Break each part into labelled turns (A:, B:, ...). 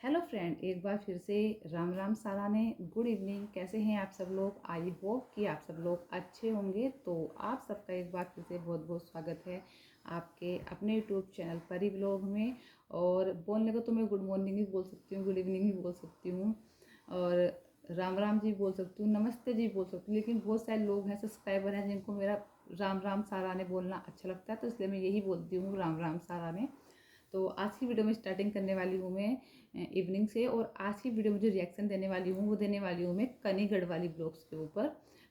A: Hello friend, एक बार फिर से राम राम सारा ने। Good evening. कैसे हैं आप सब लोग? आई होप कि आप सब लोग अच्छे होंगे। तो आप सबका एक बार फिर से बहुत बहुत स्वागत है आपके अपने यूट्यूब चैनल परी व्लॉग में। और बोलने को तो मैं गुड मॉर्निंग भी बोल सकती हूँ, गुड इवनिंग भी बोल सकती हूँ, और राम राम जी बोल सकती हूँ, नमस्ते जी बोल सकती हूँ। लेकिन बहुत सारे लोग हैं, सब्सक्राइबर हैं, जिनको मेरा राम राम सारा ने बोलना अच्छा लगता है, तो इसलिए मैं यही बोलती हूँ, राम राम सारा ने। तो आज की वीडियो में स्टार्टिंग करने वाली हूँ मैं इवनिंग से। और आज की वीडियो में जो रिएक्शन देने वाली हूँ वो देने वाली हूँ मैं कनी गढ़वाली ब्लॉग्स के ऊपर।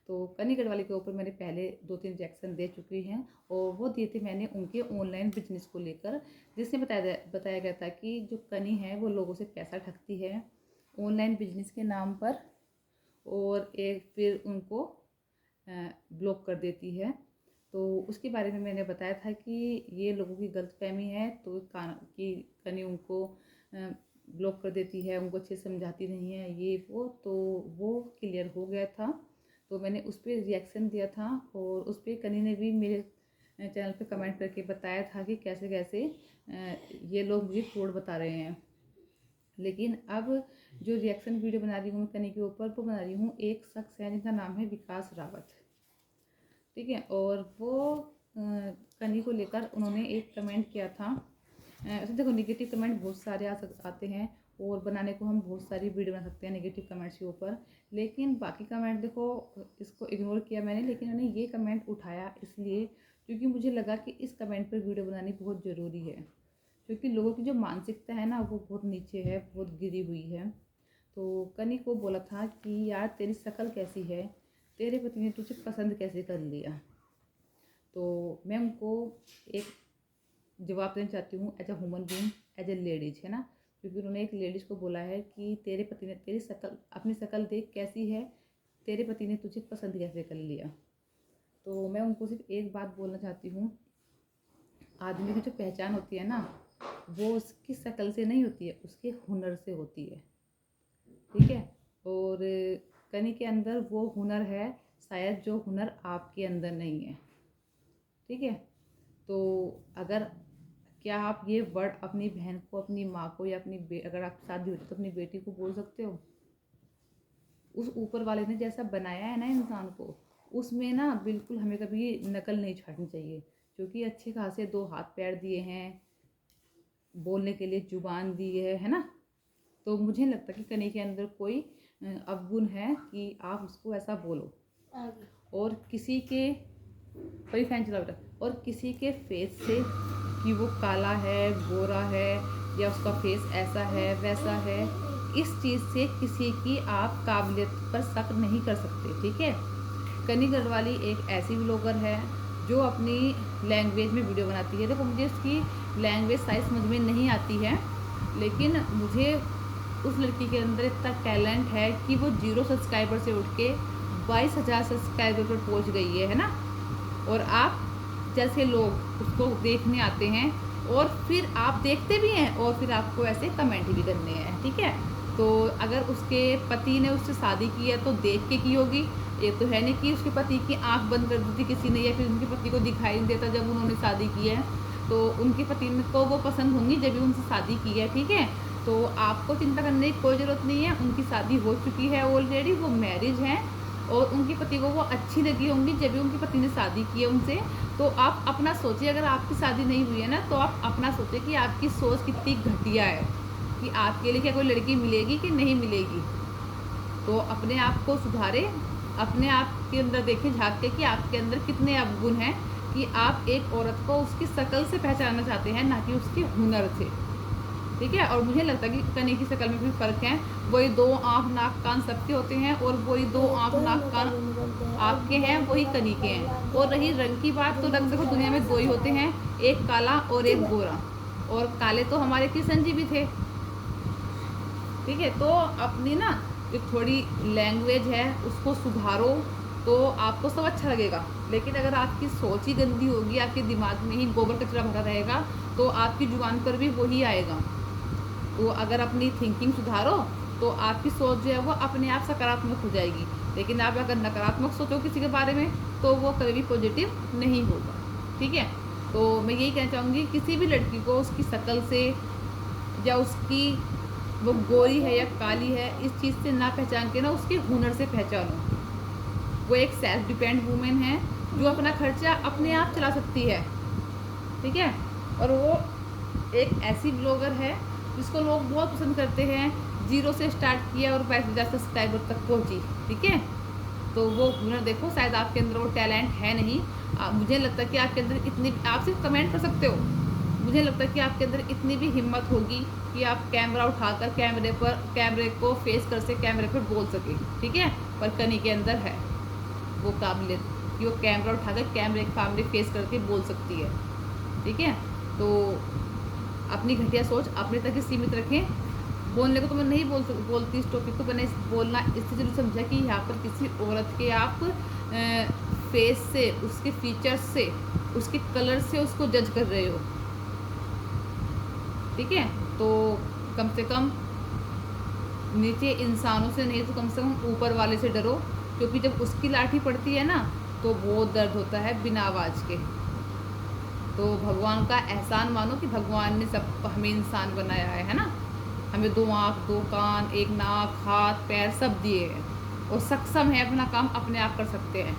A: तो कनी गढ़वाली के ऊपर मैंने पहले 2-3 रिएक्शन दे चुकी हैं, और वो दिए थे मैंने उनके ऑनलाइन बिजनेस को लेकर, जिसमें बताया गया था कि जो कनी है वो लोगों से पैसा ठगती है ऑनलाइन बिजनेस के नाम पर, और एक फिर उनको ब्लॉक कर देती है। तो उसके बारे में मैंने बताया था कि ये लोगों की गलतफहमी है, तो कि कनी उनको ब्लॉक कर देती है, उनको अच्छे से समझाती नहीं है, ये वो क्लियर हो गया था। तो मैंने उस पर रिएक्शन दिया था, और उस पर कनी ने भी मेरे चैनल पे कमेंट करके बताया था कि कैसे कैसे ये लोग मुझे फ्रॉड बता रहे हैं। लेकिन अब जो रिएक्शन वीडियो बना रही हूँ मैं कनी के ऊपर, वो बना रही हूँ एक शख्स है जिनका नाम है विकास रावत, ठीक है। और वो कनी को लेकर उन्होंने एक कमेंट किया था। ऐसे देखो, निगेटिव कमेंट बहुत सारे आते हैं, और बनाने को हम बहुत सारी वीडियो बना सकते हैं नेगेटिव कमेंट्स के ऊपर। लेकिन बाकी कमेंट देखो, इसको इग्नोर किया मैंने, लेकिन मैंने ये कमेंट उठाया इसलिए क्योंकि मुझे लगा कि इस कमेंट पर वीडियो बनानी बहुत ज़रूरी है, क्योंकि लोगों की जो मानसिकता है ना वो बहुत नीचे है, बहुत गिरी हुई है। तो कनी को बोला था कि यार तेरी शक्ल कैसी है, तेरे पति ने तुझे पसंद कैसे कर लिया। तो मैं उनको एक जवाब देना चाहती हूँ as a human being, as a ladies, है ना। क्योंकि उन्होंने एक लेडीज़ को बोला है कि तेरे पति ने तेरी शक्ल, अपनी शक्ल देख कैसी है, तेरे पति ने तुझे पसंद कैसे कर लिया। तो मैं उनको सिर्फ एक बात बोलना चाहती हूँ, आदमी की जो पहचान होती है ना, वो उसकी शक्ल से नहीं होती है, उसके हुनर से होती है, ठीक है। और कनी के अंदर वो हुनर है, शायद जो हुनर आपके अंदर नहीं है, ठीक है। तो अगर क्या आप ये वर्ड अपनी बहन को, अपनी माँ को, या अगर आप शादी होती तो अपनी बेटी को बोल सकते हो? उस ऊपर वाले ने जैसा बनाया है ना इंसान को, उसमें ना बिल्कुल हमें कभी नकल नहीं छाटनी चाहिए, क्योंकि अच्छे खासे 2 हाथ पैर दिए हैं, बोलने के लिए जुबान दी है ना। तो मुझे नहीं लगता कि कनी के अंदर कोई अवगुण है कि आप उसको ऐसा बोलो। और किसी के बड़ी फैन चला बेटा, और किसी के फेस से कि वो काला है, गोरा है, या उसका फेस ऐसा है वैसा है, इस चीज़ से किसी की आप काबिलियत पर शक नहीं कर सकते, ठीक है। कनी गढ़वाली एक ऐसी ब्लॉगर है जो अपनी लैंग्वेज में वीडियो बनाती है। देखो, मुझे उसकी लैंग्वेज साइज समझ में नहीं आती है, लेकिन मुझे उस लड़की के अंदर इतना टैलेंट है कि वो 0 सब्सक्राइबर से उठ के 22,000 सब्सक्राइबर पर पहुंच गई है ना। और आप जैसे लोग उसको देखने आते हैं, और फिर आप देखते भी हैं, और फिर आपको ऐसे कमेंट भी करने हैं, ठीक है। तो अगर उसके पति ने उससे शादी की है तो देख के की होगी। ये तो है नहीं कि उसके पति की आंख बंद कर दी थी किसी ने, या फिर उनके पति को दिखाई नहीं देता जब उन्होंने शादी की है। तो उनके पति को वो पसंद होंगी जब भी उनसे शादी की है, ठीक है। तो आपको चिंता करने की कोई ज़रूरत नहीं है, उनकी शादी हो चुकी है ऑलरेडी, वो मैरिज हैं, और उनके पति को वो अच्छी लगी होंगी जब भी उनके पति ने शादी की है उनसे। तो आप अपना सोचिए, अगर आपकी शादी नहीं हुई है ना, तो आप अपना सोचिए कि आपकी सोच कितनी घटिया है, कि आपके लिए क्या कोई लड़की मिलेगी कि नहीं मिलेगी। तो अपने आप को सुधारें, अपने आप के अंदर देखें झाँक के कि आपके अंदर कितने अवगुण हैं, कि आप एक औरत को उसकी शक्ल से पहचानना चाहते हैं, ना कि उसके हुनर से, ठीक है। और मुझे लगता है कि कनी की शक्ल में भी फ़र्क है, वही 2 आँख नाक कान सबके होते हैं, और वही 2 आँख नाक कान आपके हैं, वही कनी के हैं। और रही रंग की बात, तो रंग देखो दुनिया में 2 ही होते हैं, एक काला और एक गोरा, और काले तो हमारे कृष्ण जी भी थे, ठीक है। तो अपनी ना जो थोड़ी लैंग्वेज है उसको सुधारो, तो आपको सब अच्छा लगेगा। लेकिन अगर आपकी सोच ही गंदी होगी, आपके दिमाग में ही गोबर कचरा भरा रहेगा, तो आपकी जुबान पर भी वही आएगा। तो अगर अपनी थिंकिंग सुधारो, तो आपकी सोच जो है वो अपने आप सकारात्मक हो जाएगी। लेकिन आप अगर नकारात्मक सोचो किसी के बारे में, तो वो कभी भी पॉजिटिव नहीं होगा, ठीक है। तो मैं यही कहना चाहूँगी, किसी भी लड़की को उसकी शक्ल से या उसकी वो गोरी है या काली है, इस चीज़ से ना पहचान के ना उसके हुनर से पहचानो। वो एक सेल्फ डिपेंड वूमेन है जो अपना खर्चा अपने आप चला सकती है, ठीक है। और वो एक ऐसी ब्लॉगर है जिसको लोग बहुत पसंद करते हैं, जीरो से स्टार्ट किया और 22,000 सब्सक्राइबर तक पहुंची, ठीक है। तो वो हुनर देखो, शायद आपके अंदर वो टैलेंट है नहीं। मुझे लगता है कि आपके अंदर इतनी, आप सिर्फ कमेंट कर सकते हो, मुझे लगता है कि आपके अंदर इतनी भी हिम्मत होगी कि आप कैमरा उठाकर कैमरे को फेस कर से कैमरे पर बोल सके, ठीक है। पर कनी के अंदर है वो काबिलियत कि वो कैमरा उठाकर कैमरे के सामने फेस करके बोल सकती है, ठीक है। तो अपनी घटिया सोच अपने तक ही सीमित रखें। बोलने को तो मैं नहीं बोलती इस टॉपिक को, मैंने बोलना इससे जरूर समझा कि यहाँ पर किसी औरत के आप फेस से, उसके फीचर्स से, उसके कलर से उसको जज कर रहे हो, ठीक है। तो कम से कम नीचे इंसानों से नहीं तो कम से कम ऊपर वाले से डरो, क्योंकि जब उसकी लाठी पड़ती है ना तो बहुत दर्द होता है बिना आवाज़ के। तो भगवान का एहसान मानो कि भगवान ने सब हमें इंसान बनाया है ना। हमें 2 आँख, 2 कान, 1 नाक, हाथ पैर सब दिए हैं और सक्षम है, अपना काम अपने आप कर सकते हैं।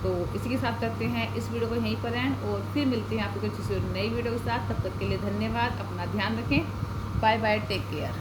A: तो इसी के साथ करते हैं इस वीडियो को यहीं पर एंड, और फिर मिलते हैं आपको किसी नई वीडियो के साथ। तब तक के लिए धन्यवाद, अपना ध्यान रखें, बाय बाय, टेक केयर।